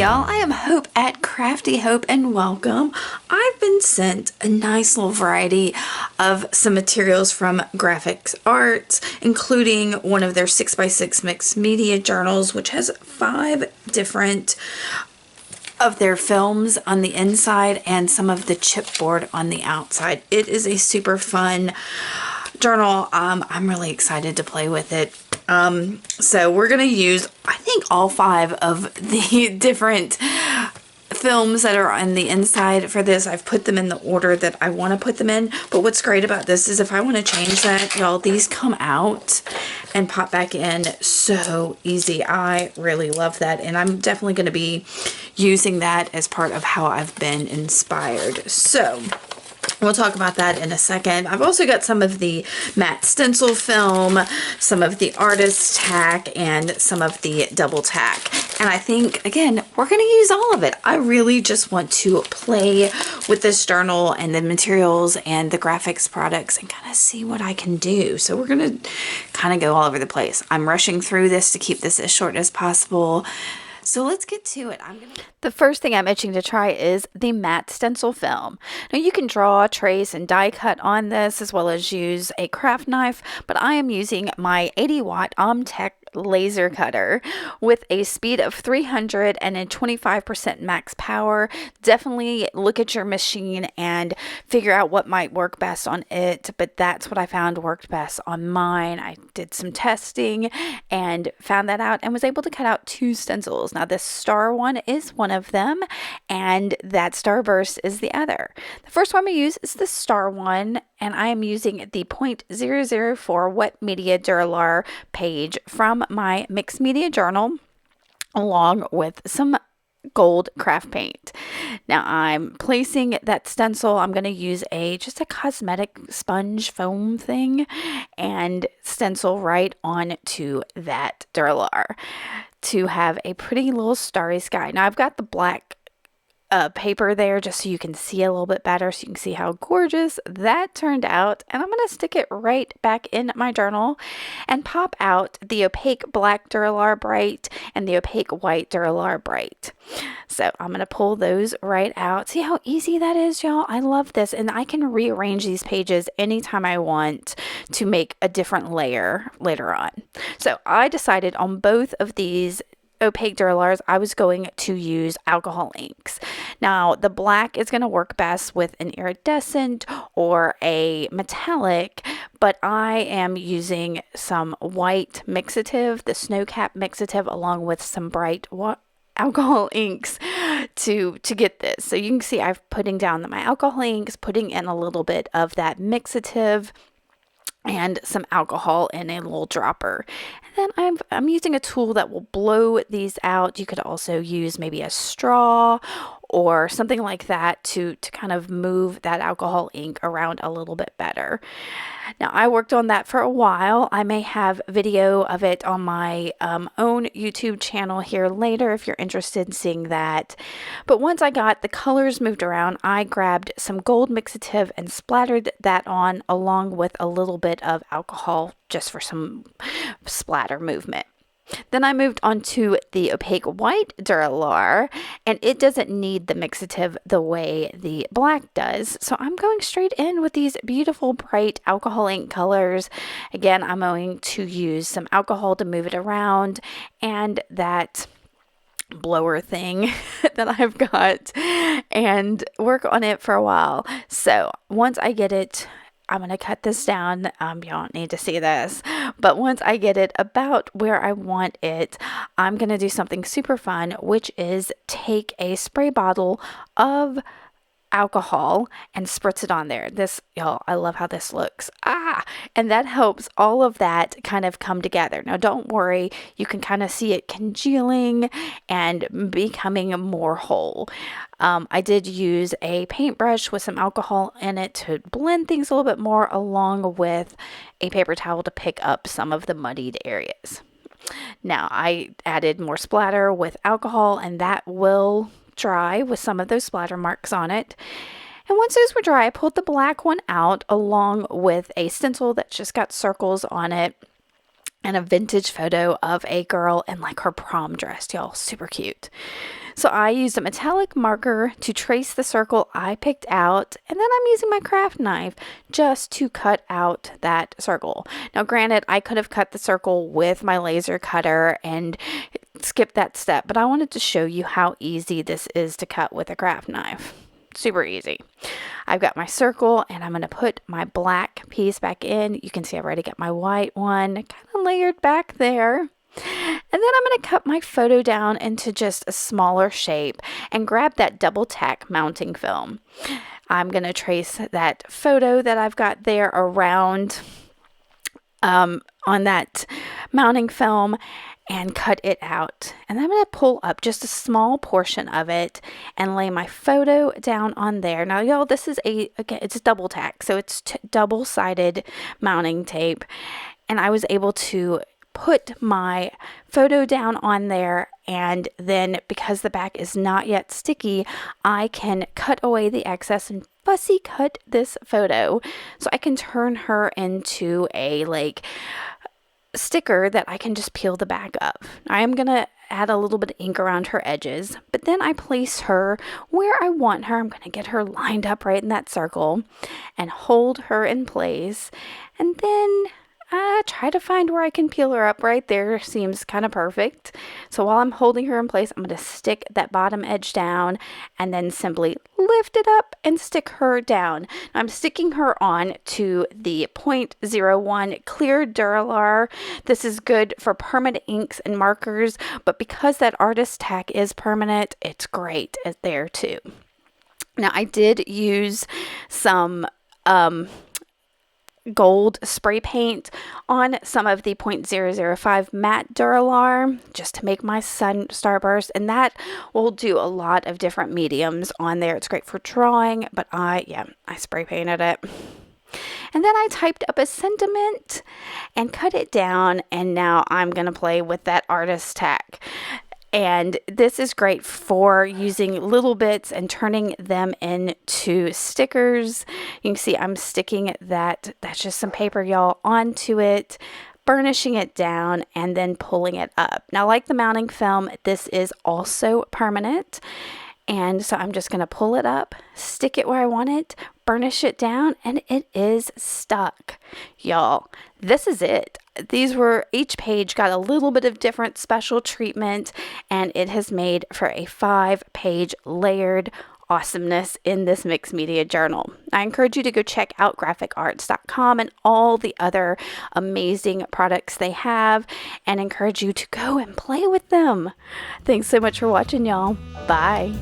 y'all, I am Hope at Crafty Hope and welcome. I've been sent a nice little variety of some materials from Grafix Arts, including one of their 6x6 mixed media journals, which has 5 different of their films on the inside and some of the chipboard on the outside. It is a super fun journal. I'm really excited to play with it. So we're going to use, I think, all 5 of the different films that are on the inside for this. I've put them in the order that I want to put them in. But what's great about this is if I want to change that, y'all, these come out and pop back in so easy. I really love that. And I'm definitely going to be using that as part of how I've been inspired. So we'll talk about that in a second. I've also got some of the matte stencil film, some of the artist tack, and some of the double tack. And I think, again, we're going to use all of it. I really just want to play with this journal and the materials and the graphics products and kind of see what I can do. So we're going to kind of go all over the place. I'm rushing through this to keep this as short as possible. So let's get to it. The first thing I'm itching to try is the matte stencil film. Now you can draw, trace, and die cut on this as well as use a craft knife, but I am using my 80-watt Tack laser cutter with a speed of 300 and a 25% max power. Definitely look at your machine and figure out what might work best on it, but that's what I found worked best on mine. I did some testing and found that out and was able to cut out 2 stencils. Now this star one is one of them and that starburst is the other. The first one I use is the star one, and I am using the 0.004 wet media Duralar page from my mixed media journal along with some gold craft paint. Now I'm placing that stencil. I'm going to use just a cosmetic sponge foam thing and stencil right onto that Duralar to have a pretty little starry sky. Now I've got the black paper there just so you can see a little bit better, so you can see how gorgeous that turned out. And I'm going to stick it right back in my journal and pop out the opaque black Duralar Bright and the opaque white Duralar Bright. So I'm going to pull those right out. See how easy that is, y'all? I love this, and I can rearrange these pages anytime I want to make a different layer later on. So I decided on both of these opaque Duralars, I was going to use alcohol inks. Now the black is going to work best with an iridescent or a metallic, but I am using some white Mixative, the Snowcap Mixative, along with some bright alcohol inks to get this. So you can see I've putting down my alcohol inks, putting in a little bit of that Mixative and some alcohol in a little dropper. And then I'm using a tool that will blow these out. You could also use maybe a straw or something like that to kind of move that alcohol ink around a little bit better. Now I worked on that for a while. I may have video of it on my own YouTube channel here later if you're interested in seeing that. But once I got the colors moved around, I grabbed some gold Mixative and splattered that on along with a little bit of alcohol just for some splatter movement. Then I moved on to the opaque white Duralar, and it doesn't need the Mixative the way the black does. So I'm going straight in with these beautiful bright alcohol ink colors. Again, I'm going to use some alcohol to move it around and that blower thing that I've got and work on it for a while. So once I get it, I'm going to cut this down. You don't need to see this, but once I get it about where I want it, I'm going to do something super fun, which is take a spray bottle of alcohol and spritz it on there. This, y'all, I love how this looks. And that helps all of that kind of come together. Now don't worry, you can kind of see it congealing and becoming more whole. I did use a paintbrush with some alcohol in it to blend things a little bit more, along with a paper towel to pick up some of the muddied areas. Now I added more splatter with alcohol, and that will dry with some of those splatter marks on it. And once those were dry, I pulled the black one out along with a stencil that's just got circles on it and a vintage photo of a girl in like her prom dress, y'all. Super cute. So I used a metallic marker to trace the circle I picked out, and then I'm using my craft knife just to cut out that circle. Now, granted, I could have cut the circle with my laser cutter and skipped that step, but I wanted to show you how easy this is to cut with a craft knife. Super easy. I've got my circle and I'm going to put my black piece back in. You can see I've already got my white one kind of layered back there. And then I'm going to cut my photo down into just a smaller shape and grab that double tack mounting film. I'm going to trace that photo that I've got there around on that mounting film and cut it out. And I'm going to pull up just a small portion of it and lay my photo down on there. Now, y'all, this is again, it's double tack, so it's double-sided mounting tape. And I was able to put my photo down on there, and then because the back is not yet sticky, I can cut away the excess and fussy cut this photo so I can turn her into a like sticker that I can just peel the back of. I am going to add a little bit of ink around her edges, but then I place her where I want her. I'm going to get her lined up right in that circle and hold her in place, and then try to find where I can peel her up. Right there seems kind of perfect. So while I'm holding her in place, I'm going to stick that bottom edge down and then simply lift it up and stick her down. I'm sticking her on to the 0.01 clear Duralar. This is good for permanent inks and markers, but because that artist tack is permanent, it's great there too. Now, I did use some gold spray paint on some of the 0.005 matte Duralar just to make my sun starburst, and that will do a lot of different mediums on there. It's great for drawing, but I spray painted it. And then I typed up a sentiment and cut it down, and now I'm going to play with that artist tack. And this is great for using little bits and turning them into stickers. You can see I'm sticking that's just some paper, y'all, onto it, burnishing it down, and then pulling it up. Now, like the mounting film, this is also permanent. And so I'm just going to pull it up, stick it where I want it, burnish it down, and it is stuck. Y'all, this is it. Each page got a little bit of different special treatment, and it has made for a 5-page layered awesomeness in this mixed media journal. I encourage you to go check out graphicarts.com and all the other amazing products they have, and encourage you to go and play with them. Thanks so much for watching, y'all. Bye.